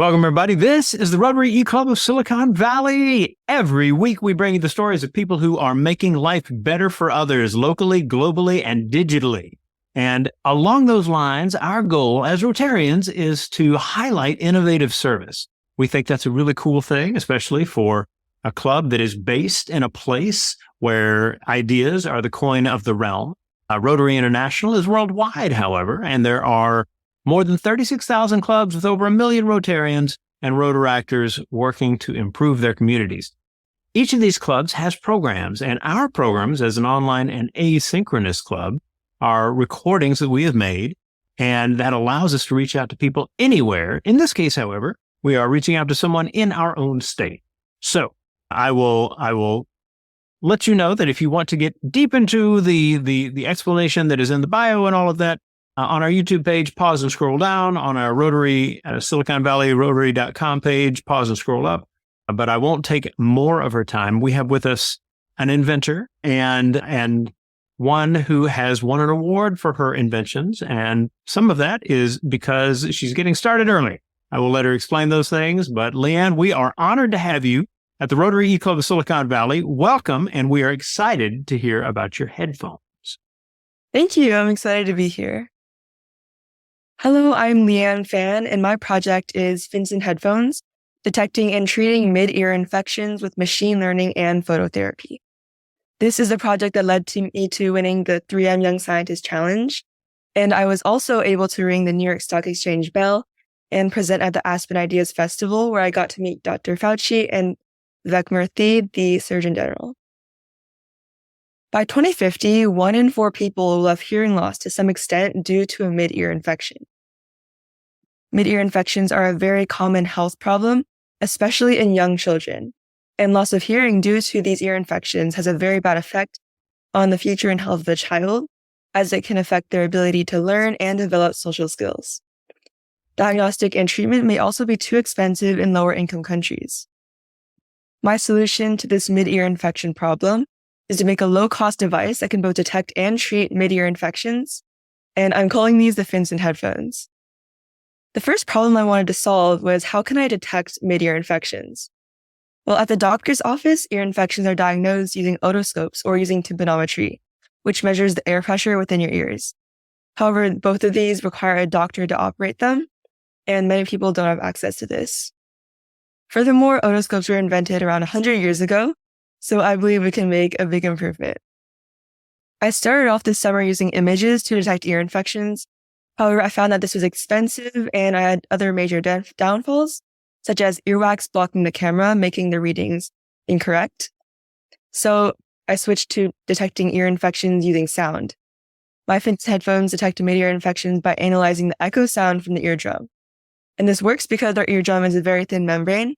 Welcome, everybody. This is the Rotary E-Club of Silicon Valley. Every week, we bring you the stories of people who are making life better for others locally, globally, and digitally. And along those lines, our goal as Rotarians is to highlight innovative service. We think that's a really cool thing, especially for a club that is based in a place where ideas are the coin of the realm. Rotary International is worldwide, however, and there are more than 36,000 clubs with over 1 million Rotarians and Rotaractors working to improve their communities. Each of these clubs has programs, and our programs as an online and asynchronous club are recordings that we have made, and that allows us to reach out to people anywhere. In this case, however, we are reaching out to someone in our own state. So I will let you know that if you want to get deep into the explanation that is in the bio and all of that, on our YouTube page, pause and scroll down. On our Rotary, Silicon Valley Rotary.com page, pause and scroll up. But I won't take more of her time. We have with us an inventor and one who has won an award for her inventions. And some of that is because she's getting started early. I will let her explain those things. But Leanne, we are honored to have you at the Rotary E-Club of Silicon Valley. Welcome, and we are excited to hear about your headphones. Thank you. I'm excited to be here. Hello, I'm Leanne Fan, and my project is Finsen Headphones, detecting and treating mid-ear infections with machine learning and phototherapy. This is a project that led to me to winning the 3M Young Scientist Challenge, and I was also able to ring the New York Stock Exchange bell and present at the Aspen Ideas Festival, where I got to meet Dr. Fauci and Vivek Murthy, the Surgeon General. By 2050, 1 in 4 people will have hearing loss to some extent due to a mid-ear infection. Mid-ear infections are a very common health problem, especially in young children, and loss of hearing due to these ear infections has a very bad effect on the future and health of the child, as it can affect their ability to learn and develop social skills. Diagnostic and treatment may also be too expensive in lower-income countries. My solution to this mid-ear infection problem is to make a low-cost device that can both detect and treat mid-ear infections, and I'm calling these the Finsen Headphones. The first problem I wanted to solve was, how can I detect mid-ear infections? Well, at the doctor's office, ear infections are diagnosed using otoscopes or using tympanometry, which measures the air pressure within your ears. However, both of these require a doctor to operate them, and many people don't have access to this. Furthermore, otoscopes were invented around 100 years ago, so I believe we can make a big improvement. I started off this summer using images to detect ear infections. However, I found that this was expensive and I had other major downfalls, such as earwax blocking the camera, making the readings incorrect. So I switched to detecting ear infections using sound. My Finsen headphones detect mid-ear infections by analyzing the echo sound from the eardrum. And this works because our eardrum is a very thin membrane,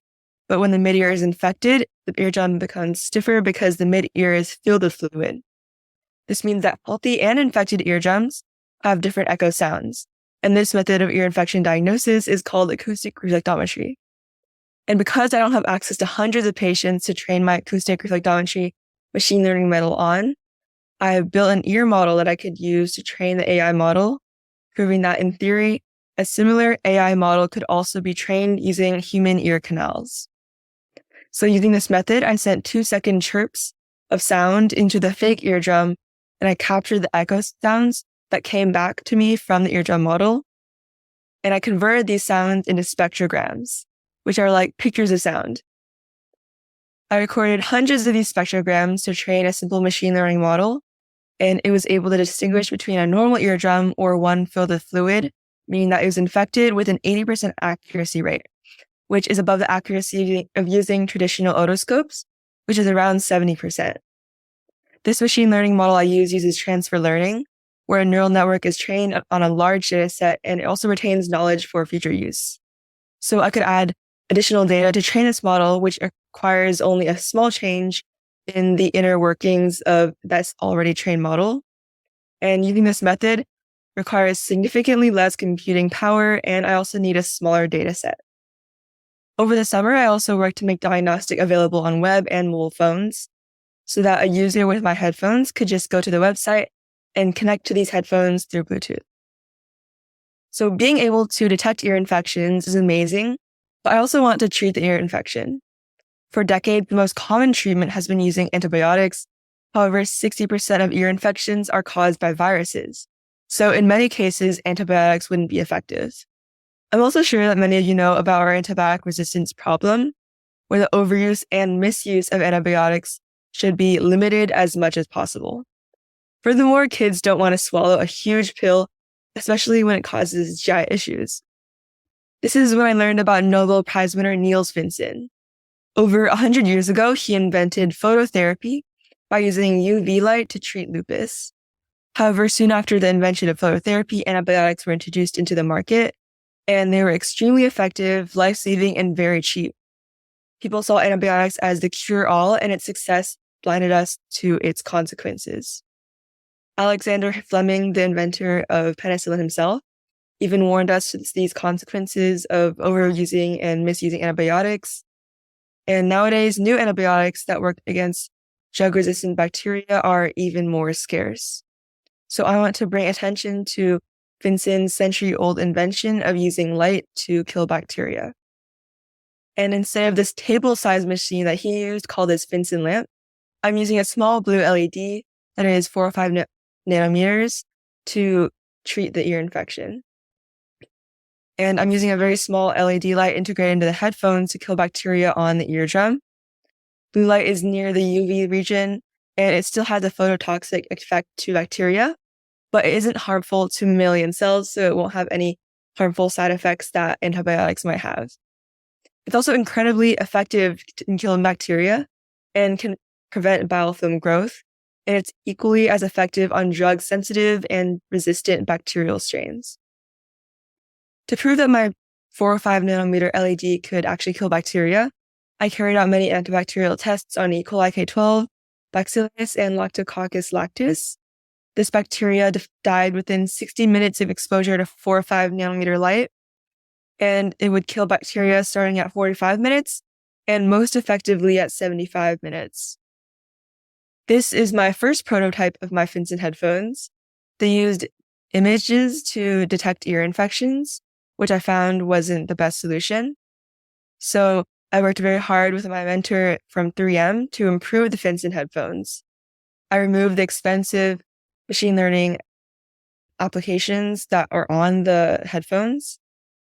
but when the mid-ear is infected, the eardrum becomes stiffer because the mid-ear is filled with fluid. This means that healthy and infected eardrums have different echo sounds, and this method of ear infection diagnosis is called acoustic reflectometry. And because I don't have access to hundreds of patients to train my acoustic reflectometry machine learning model on, I have built an ear model that I could use to train the AI model, proving that in theory, a similar AI model could also be trained using human ear canals. So using this method, I sent 2-second chirps of sound into the fake eardrum, and I captured the echo sounds that came back to me from the eardrum model. And I converted these sounds into spectrograms, which are like pictures of sound. I recorded hundreds of these spectrograms to train a simple machine learning model, and it was able to distinguish between a normal eardrum or one filled with fluid, meaning that it was infected with an 80% accuracy rate, which is above the accuracy of using traditional otoscopes, which is around 70%. This machine learning model I use uses transfer learning, where a neural network is trained on a large data set and it also retains knowledge for future use. So I could add additional data to train this model, which requires only a small change in the inner workings of this already trained model. And using this method requires significantly less computing power, and I also need a smaller data set. Over the summer, I also worked to make Diagnostic available on web and mobile phones so that a user with my headphones could just go to the website and connect to these headphones through Bluetooth. So being able to detect ear infections is amazing, But I also want to treat the ear infection. For decades, the most common treatment has been using antibiotics. However, 60% of ear infections are caused by viruses. So in many cases, antibiotics wouldn't be effective. I'm also sure that many of you know about our antibiotic resistance problem, where the overuse and misuse of antibiotics should be limited as much as possible. Furthermore, kids don't want to swallow a huge pill, especially when it causes GI issues. This is when I learned about Nobel Prize winner Niels Finsen. Over 100 years ago, he invented phototherapy by using UV light to treat lupus. However, soon after the invention of phototherapy, antibiotics were introduced into the market, and they were extremely effective, life-saving, and very cheap. People saw antibiotics as the cure-all, and its success blinded us to its consequences. Alexander Fleming, the inventor of penicillin himself, even warned us of these consequences of overusing and misusing antibiotics. And nowadays, new antibiotics that work against drug-resistant bacteria are even more scarce. So I want to bring attention to Finsen's century-old invention of using light to kill bacteria. And instead of this table-sized machine that he used called his Finsen lamp, I'm using a small blue LED that is 4 or 5 nanometers to treat the ear infection. And I'm using a very small LED light integrated into the headphones to kill bacteria on the eardrum. Blue light is near the UV region, and it still has a phototoxic effect to bacteria, but it isn't harmful to mammalian cells, so it won't have any harmful side effects that antibiotics might have. It's also incredibly effective in killing bacteria and can prevent biofilm growth, and it's equally as effective on drug-sensitive and resistant bacterial strains. To prove that my 4 or 5 nanometer LED could actually kill bacteria, I carried out many antibacterial tests on E. coli K12, Bacillus, and Lactococcus lactis. This bacteria died within 60 minutes of exposure to 4 or 5 nanometer light, and it would kill bacteria starting at 45 minutes and most effectively at 75 minutes. This is my first prototype of my Finsen headphones. They used images to detect ear infections, which I found wasn't the best solution. So I worked very hard with my mentor from 3M to improve the Finsen headphones. I removed the expensive machine learning applications that are on the headphones.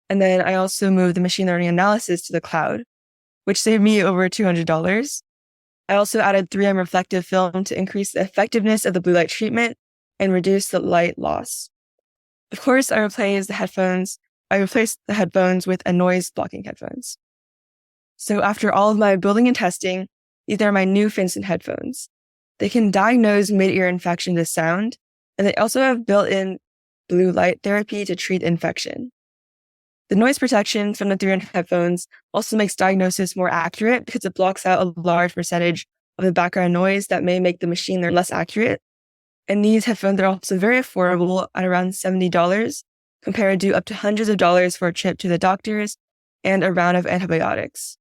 And then I also moved the machine learning analysis to the cloud, which saved me over $200. I also added 3M reflective film to increase the effectiveness of the blue light treatment and reduce the light loss. Of course, I replaced the headphones with a noise blocking headphones. So after all of my building and testing, these are my new Finsen headphones. They can diagnose mid-ear infection with sound, and they also have built-in blue light therapy to treat infection. The noise protection from the 3M headphones also makes diagnosis more accurate because it blocks out a large percentage of the background noise that may make the machine learn less accurate. And these headphones are also very affordable at around $70, compared to up to hundreds of dollars for a trip to the doctors and a round of antibiotics.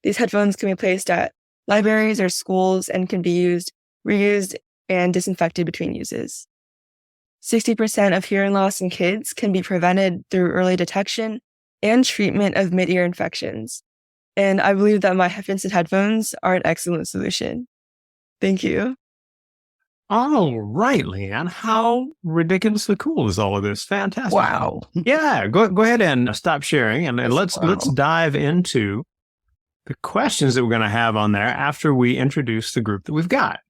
These headphones can be placed at libraries or schools and can be reused, and disinfected between uses. 60% of hearing loss in kids can be prevented through early detection and treatment of mid-ear infections. And I believe that my Finsen headphones are an excellent solution. Thank you. All right, Leanne. How ridiculously cool is all of this? Fantastic. Wow. Yeah, go ahead and stop sharing, and let's dive into the questions that we're going to have on there after we introduce the group that we've got.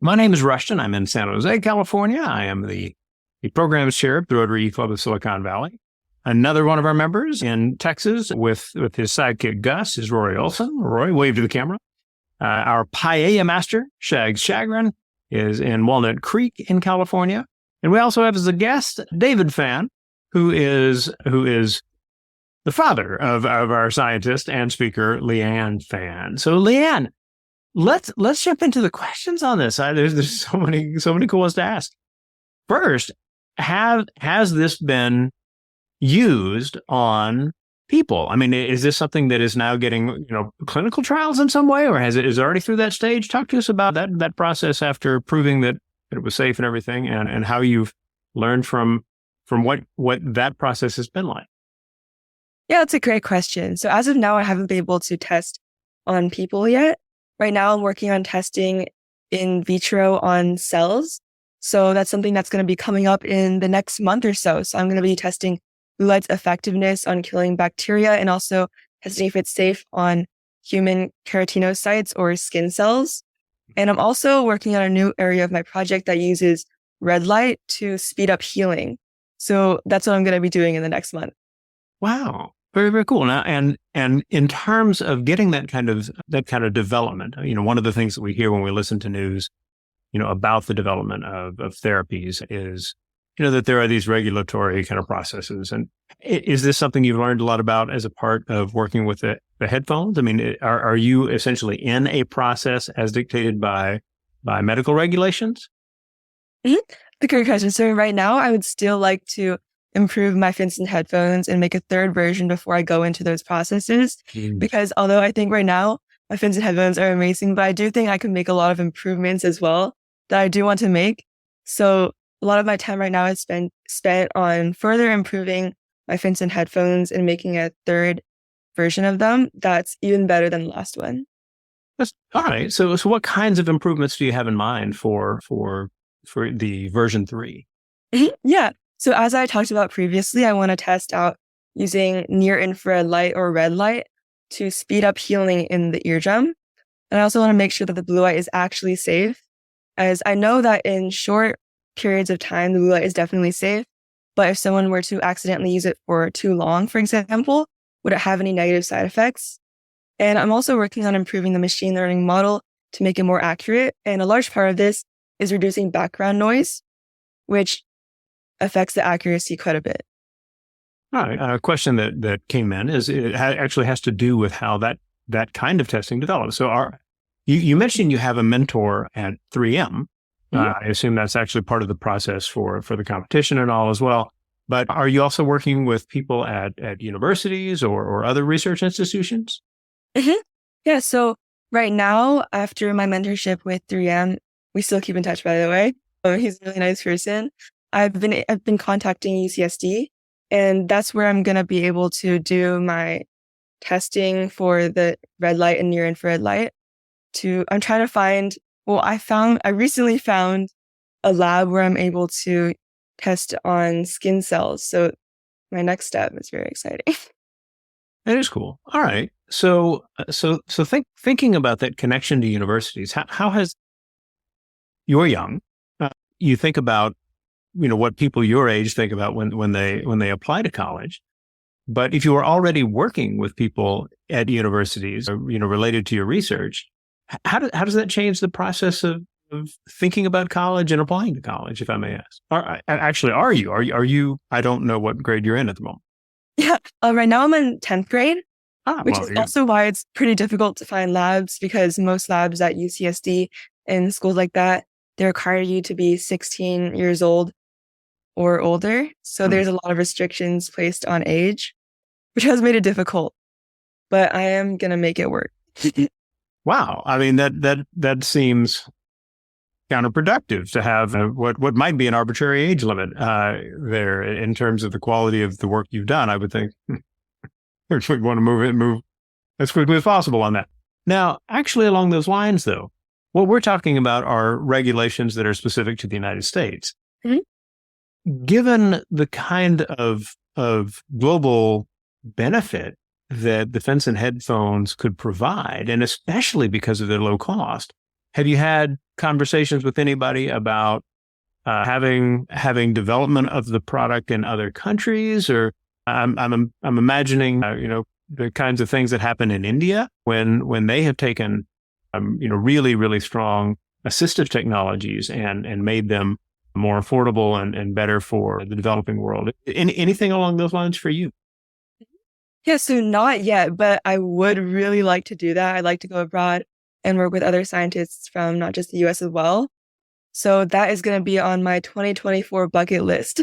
My name is Rushton. I'm in San Jose, California. I am the programs chair of the Rotary Club of Silicon Valley. Another one of our members in Texas with his sidekick Gus is Rory Olson. Rory, wave to the camera. Our paella master, Shags Shagrin, is in Walnut Creek in California. And we also have as a guest David Fan, who is the father of our scientist and speaker, Leanne Fan. So Leanne, let's jump into the questions on this. There's so many cool ones to ask. First, has this been used on people? I mean, is this something that is now getting clinical trials in some way, or is it already through that stage? Talk to us about that process after proving that it was safe and everything, and how you've learned from what that process has been like. Yeah, that's a great question. So as of now, I haven't been able to test on people yet. Right now, I'm working on testing in vitro on cells. So that's something that's going to be coming up in the next month or so. So I'm going to be testing blue light's effectiveness on killing bacteria and also testing if it's safe on human keratinocytes or skin cells. And I'm also working on a new area of my project that uses red light to speed up healing. So that's what I'm going to be doing in the next month. Wow. Very, very cool. Now, and in terms of getting that kind of development, one of the things that we hear when we listen to news, about the development of therapies is, that there are these regulatory kind of processes. And is this something you've learned a lot about as a part of working with the headphones? I mean, are you essentially in a process as dictated by medical regulations? Mm-hmm. The great question. So right now, I would still like to improve my Finsen headphones and make a third version before I go into those processes. Because although I think right now my Finsen headphones are amazing, but I do think I can make a lot of improvements as well that I do want to make. So a lot of my time right now is spent on further improving my Finsen headphones and making a third version of them that's even better than the last one. That's all right. So what kinds of improvements do you have in mind for the version 3? Yeah. So as I talked about previously, I want to test out using near infrared light or red light to speed up healing in the eardrum. And I also want to make sure that the blue light is actually safe, as I know that in short periods of time, the blue light is definitely safe. But if someone were to accidentally use it for too long, for example, would it have any negative side effects? And I'm also working on improving the machine learning model to make it more accurate. And a large part of this is reducing background noise, which affects the accuracy quite a bit. All right. A question that came in is it actually has to do with how that kind of testing develops. So you mentioned you have a mentor at 3M. I assume that's actually part of the process for the competition and all as well. But are you also working with people at universities or other research institutions? Mm-hmm. Yeah. So right now, after my mentorship with 3M, we still keep in touch, by the way. He's a really nice person. I've been contacting UCSD, and that's where I'm going to be able to do my testing for the red light and near infrared light. I'm trying to find, I recently found a lab where I'm able to test on skin cells. So my next step is very exciting. That is cool. All right. So thinking about that connection to universities, how has, you're young, you think about, what people your age think about when they apply to college. But if you are already working with people at universities, related to your research, how does that change the process of thinking about college and applying to college, if I may ask? Are you? I don't know what grade you're in at the moment. Yeah. Right now I'm in 10th grade, which is yeah. also why it's pretty difficult to find labs, because most labs at UCSD and schools like that, they require you to be 16 years old or older. So there's a lot of restrictions placed on age, which has made it difficult, but I am going to make it work. Wow. I mean, that seems counterproductive to have what might be an arbitrary age limit there in terms of the quality of the work you've done. I would think we want to move as quickly as possible on that. Now, actually, along those lines, though, what we're talking about are regulations that are specific to the United States. Mm-hmm. Given the kind of global benefit that the Finsen headphones could provide, and especially because of their low cost, have you had conversations with anybody about having development of the product in other countries? Or I'm imagining the kinds of things that happen in India when they have taken really, really strong assistive technologies and made them more affordable and better for the developing world. Anything along those lines for you? Yeah, so not yet, but I would really like to do that. I'd like to go abroad and work with other scientists from not just the US as well. So that is going to be on my 2024 bucket list.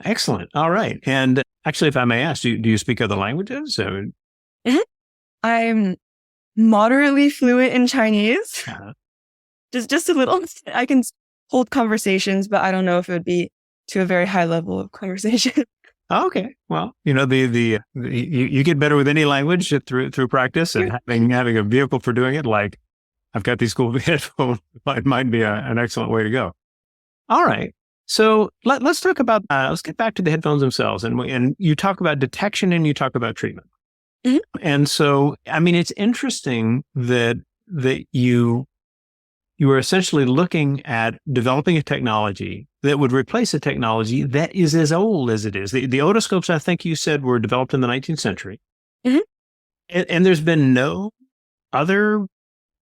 Excellent. All right. And actually, if I may ask, do you speak other languages? I'm moderately fluent in Chinese. Just a little. I can hold conversations, but I don't know if it would be to a very high level of conversation. Okay. Well, you get better with any language through practice, and having a vehicle for doing it. Like I've got these cool headphones. It might be an excellent way to go. All right. So let's talk about. Let's get back to the headphones themselves, and you talk about detection and you talk about treatment. Mhm. And so, I mean, it's interesting that you are essentially looking at developing a technology that would replace a technology that is as old as it is. The otoscopes, I think you said, were developed in the 19th century. Mhm. And there's been no other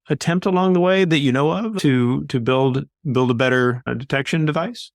attempt along the way that you know of to build a better detection device?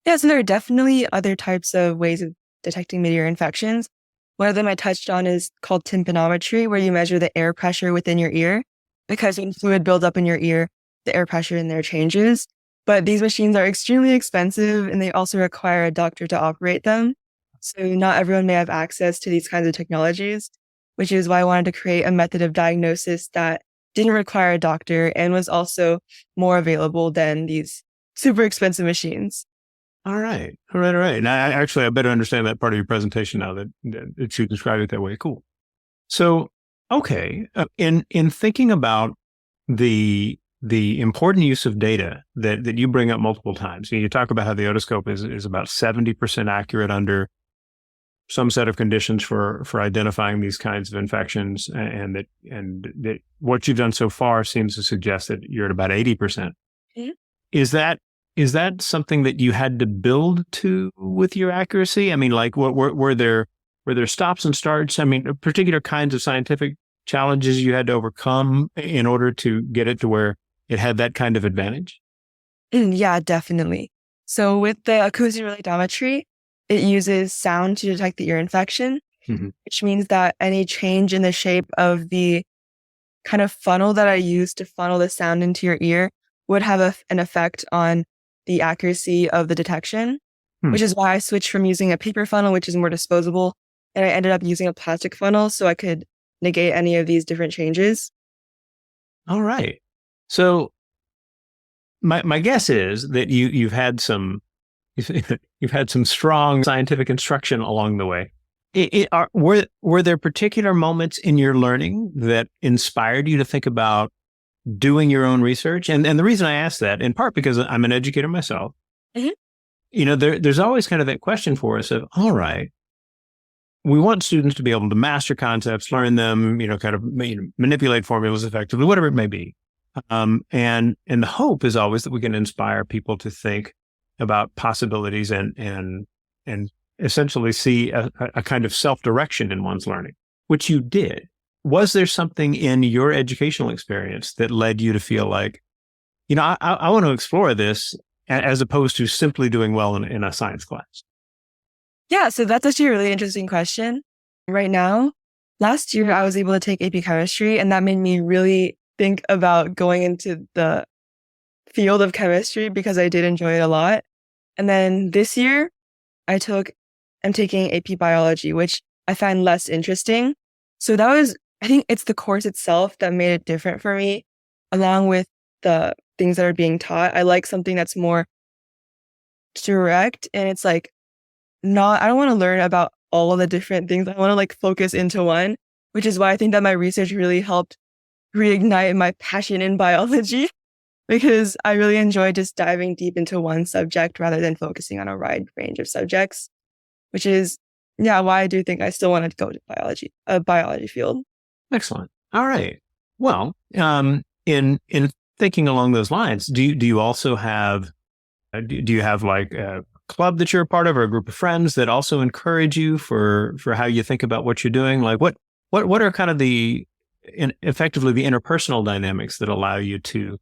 Yeah, so there are definitely other types of ways of detecting mid-ear infections. One of them I touched on is called tympanometry, where you measure the air pressure within your ear, because when fluid builds up in your ear, the air pressure in there changes. But these machines are extremely expensive, and they also require a doctor to operate them. So not everyone may have access to these kinds of technologies, which is why I wanted to create a method of diagnosis that didn't require a doctor and was also more available than these super expensive machines. All right. And I better understand that part of your presentation now that you described it that way. Cool. So, okay. In thinking about the important use of data that you bring up multiple times, you talk about how the otoscope is about 70% accurate under some set of conditions for identifying these kinds of infections, and that what you've done so far seems to suggest that you're at about 80%. Mhm. Is that something that you had to build to with your accuracy? I mean, like, were there stops and starts? I mean, particular kinds of scientific challenges you had to overcome in order to get it to where it had that kind of advantage? Yeah, definitely. So with the acoustic reflectometry, it uses sound to detect the ear infection, Mhm. which means that any change in the shape of the kind of funnel that I use to funnel the sound into your ear would have an effect on the accuracy of the detection, Hmm. which is why I switched from using a paper funnel, which is more disposable, and I ended up using a plastic funnel so I could negate any of these different changes. All right. So my guess is that you've had some you've had some strong scientific instruction along the way. Were there particular moments in your learning that inspired you to think about doing your own research? And the reason I ask that, in part because I'm an educator myself, Mhm. there's always kind of that question for us of, all right, we want students to be able to master concepts, learn them, kind of manipulate formulas effectively, whatever it may be. And the hope is always that we can inspire people to think about possibilities and essentially see a kind of self-direction in one's learning, which you did. Was there something in your educational experience that led you to feel like, I want to explore this as opposed to simply doing well in a science class? Yeah, so that's actually a really interesting question. Right now, last year I was able to take AP chemistry, and that made me really think about going into the field of chemistry because I did enjoy it a lot. And then this year I'm taking AP biology, which I find less interesting. So I think it's the course itself that made it different for me, along with the things that are being taught. I like something that's more direct, and it's like, I don't want to learn about all of the different things. I want to like focus into one, which is why I think that my research really helped reignite my passion in biology because I really enjoy just diving deep into one subject rather than focusing on a wide range of subjects, which is, yeah, why I do think I still want to go to a biology field. Excellent. All right. Well, in thinking along those lines, do you also have do you have like a club that you're a part of, or a group of friends that also encourage you for how you think about what you're doing? Like what are kind of effectively the interpersonal dynamics that allow you to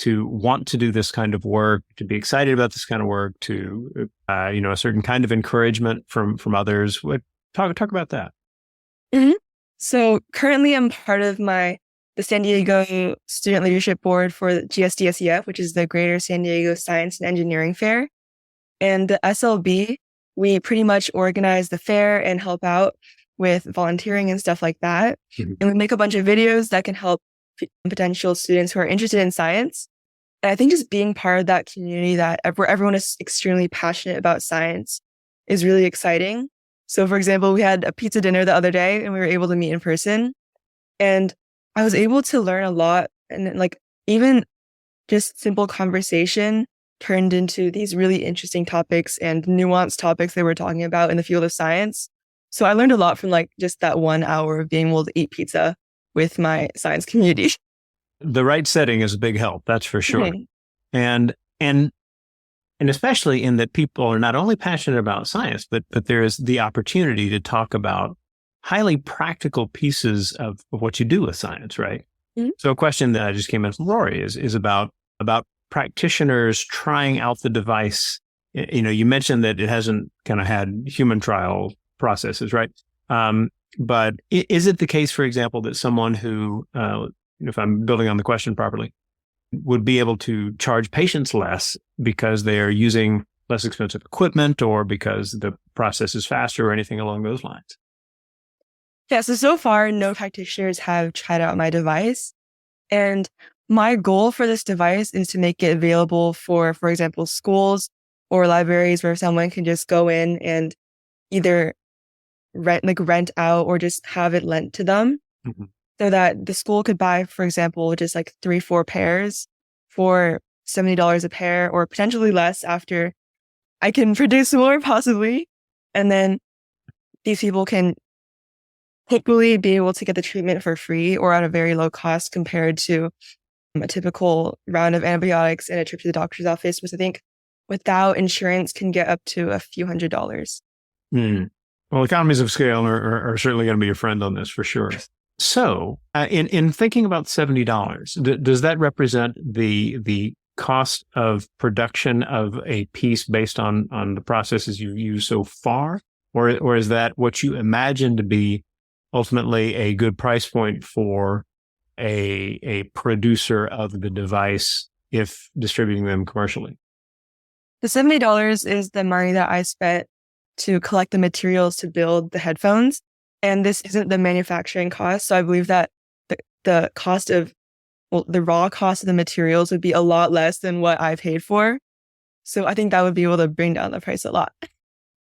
want to do this kind of work, to be excited about this kind of work, to a certain kind of encouragement from others? Talk about that. Mhm. So currently I'm part of the San Diego Student Leadership Board for the GSDSEF, which is the Greater San Diego Science and Engineering Fair. And the SLB, we pretty much organize the fair and help out with volunteering and stuff like that. Mhm. And we make a bunch of videos that can help potential students who are interested in science. And I think just being part of that community where everyone is extremely passionate about science is really exciting. So for example, we had a pizza dinner the other day and we were able to meet in person, and I was able to learn a lot, and like even just simple conversation turned into these really interesting topics and nuanced topics they were talking about in the field of science. So I learned a lot from like just that 1 hour of being able to eat pizza with my science community. The right setting is a big help, that's for sure. Mhm. And especially in that people are not only passionate about science, but there is the opportunity to talk about highly practical pieces of what you do with science, right? Mhm. So a question that I just came in from Rory is about practitioners trying out the device. You mentioned that it hasn't kind of had human trial processes, right? But is it the case, for example, that someone who, if I'm building on the question properly, would be able to charge patients less because they are using less expensive equipment or because the process is faster or anything along those lines? Yeah, so far, no practitioners have tried out my device. And my goal for this device is to make it available for example, schools or libraries where someone can just go in and either rent out or just have it lent to them, Mhm. so that the school could buy, for example, just like 3-4 pairs for $70 a pair, or potentially less after I can produce more possibly. And then these people can hopefully be able to get the treatment for free or at a very low cost compared to a typical round of antibiotics and a trip to the doctor's office, which I think without insurance can get up to a few $100s. Hmm. Well, economies of scale are certainly going to be a friend on this for sure. So, in thinking about $70, does that represent the cost of production of a piece based on the processes you've used so far, or is that what you imagine to be ultimately a good price point for a producer of the device if distributing them commercially? The $70 is the money that I spent to collect the materials to build the headphones. And this isn't the manufacturing cost. So I believe that the cost of, well, the raw cost of the materials would be a lot less than what I paid for. So I think that would be able to bring down the price a lot.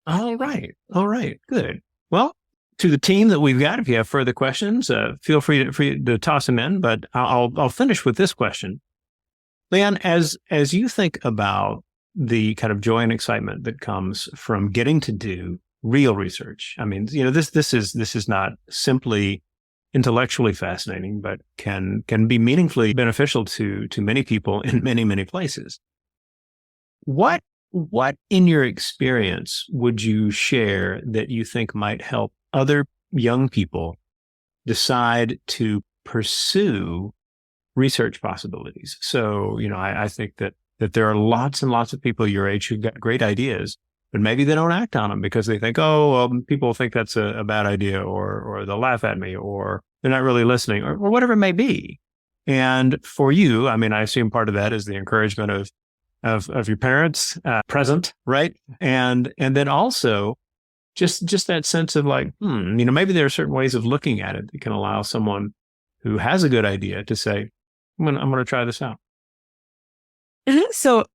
All right. All right. Good. Well, to the team that we've got, if you have further questions, feel free to toss them in. But I'll finish with this question. Leanne, as you think about the kind of joy and excitement that comes from getting to do real research, I mean, this is not simply intellectually fascinating, but can be meaningfully beneficial to many people in many, many places. What in your experience would you share that you think might help other young people decide to pursue research possibilities? So, I think that there are lots and lots of people your age who've got great ideas, but maybe they don't act on them because they think, oh, well, people think that's a bad idea, or they'll laugh at me, or they're not really listening, or whatever it may be. And for you, I mean, I assume part of that is the encouragement of your parents present, right? And then also just that sense of like, maybe there are certain ways of looking at it that can allow someone who has a good idea to say, I'm going to try this out. So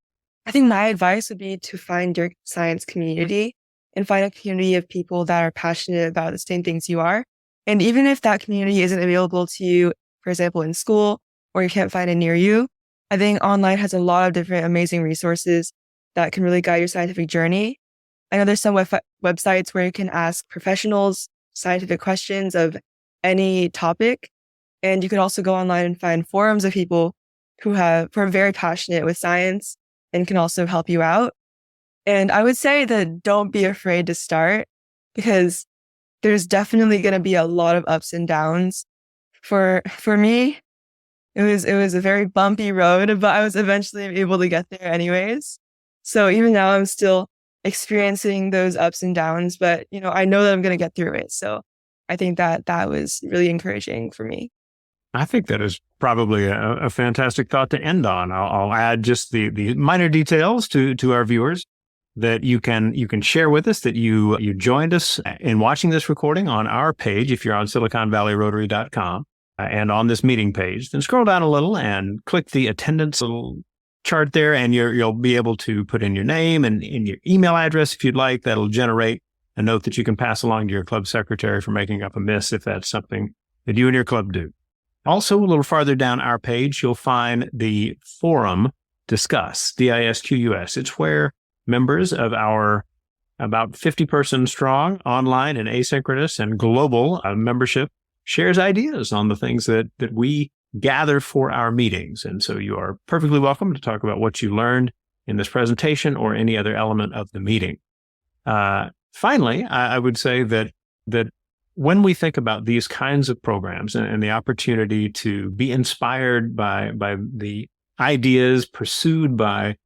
I think my advice would be to find your science community and find a community of people that are passionate about the same things you are. And even if that community isn't available to you, for example, in school, or you can't find it near you, I think online has a lot of different amazing resources that can really guide your scientific journey. I know there's some websites where you can ask professionals scientific questions of any topic. And you can also go online and find forums of people who are very passionate with science and can also help you out. And I would say that don't be afraid to start, because there's definitely going to be a lot of ups and downs. For me, it was a very bumpy road, but I was eventually able to get there anyways. So even now I'm still experiencing those ups and downs, but I know that I'm going to get through it. So I think that was really encouraging for me. I think that is probably a fantastic thought to end on. I'll add just the minor details to our viewers that you can share with us that you joined us in watching this recording on our page if you're on SiliconValleyRotary.com and on this meeting page. Then scroll down a little and click the attendance little chart there, and you'll be able to put in your name and in your email address if you'd like. That'll generate a note that you can pass along to your club secretary for making up a miss if that's something that you and your club do. Also, a little farther down our page, you'll find the forum Discuss, DISQUS. It's where members of our about 50-person strong online and asynchronous and global membership shares ideas on the things that we gather for our meetings. And so you are perfectly welcome to talk about what you learned in this presentation or any other element of the meeting. Finally, I would say that when we think about these kinds of programs and the opportunity to be inspired by the ideas pursued by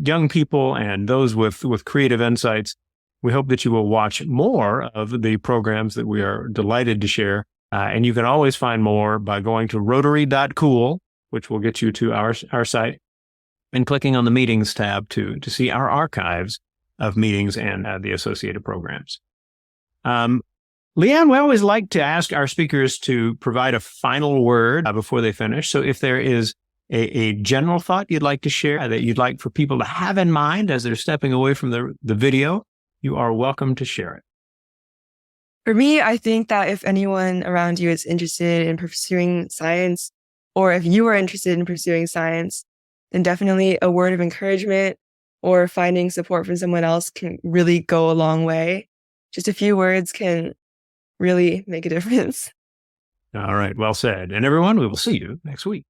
young people and those with creative insights, we hope that you will watch more of the programs that we are delighted to share. And you can always find more by going to rotary.cool, which will get you to our site, and clicking on the meetings tab to see our archives of meetings and the associated programs. Leanne, we always like to ask our speakers to provide a final word before they finish. So if there is a general thought you'd like to share that you'd like for people to have in mind as they're stepping away from the video, you are welcome to share it. For me, I think that if anyone around you is interested in pursuing science, or if you are interested in pursuing science, then definitely a word of encouragement or finding support from someone else can really go a long way. Just a few words can really make a difference. All right. Well said. And everyone, we will see you next week.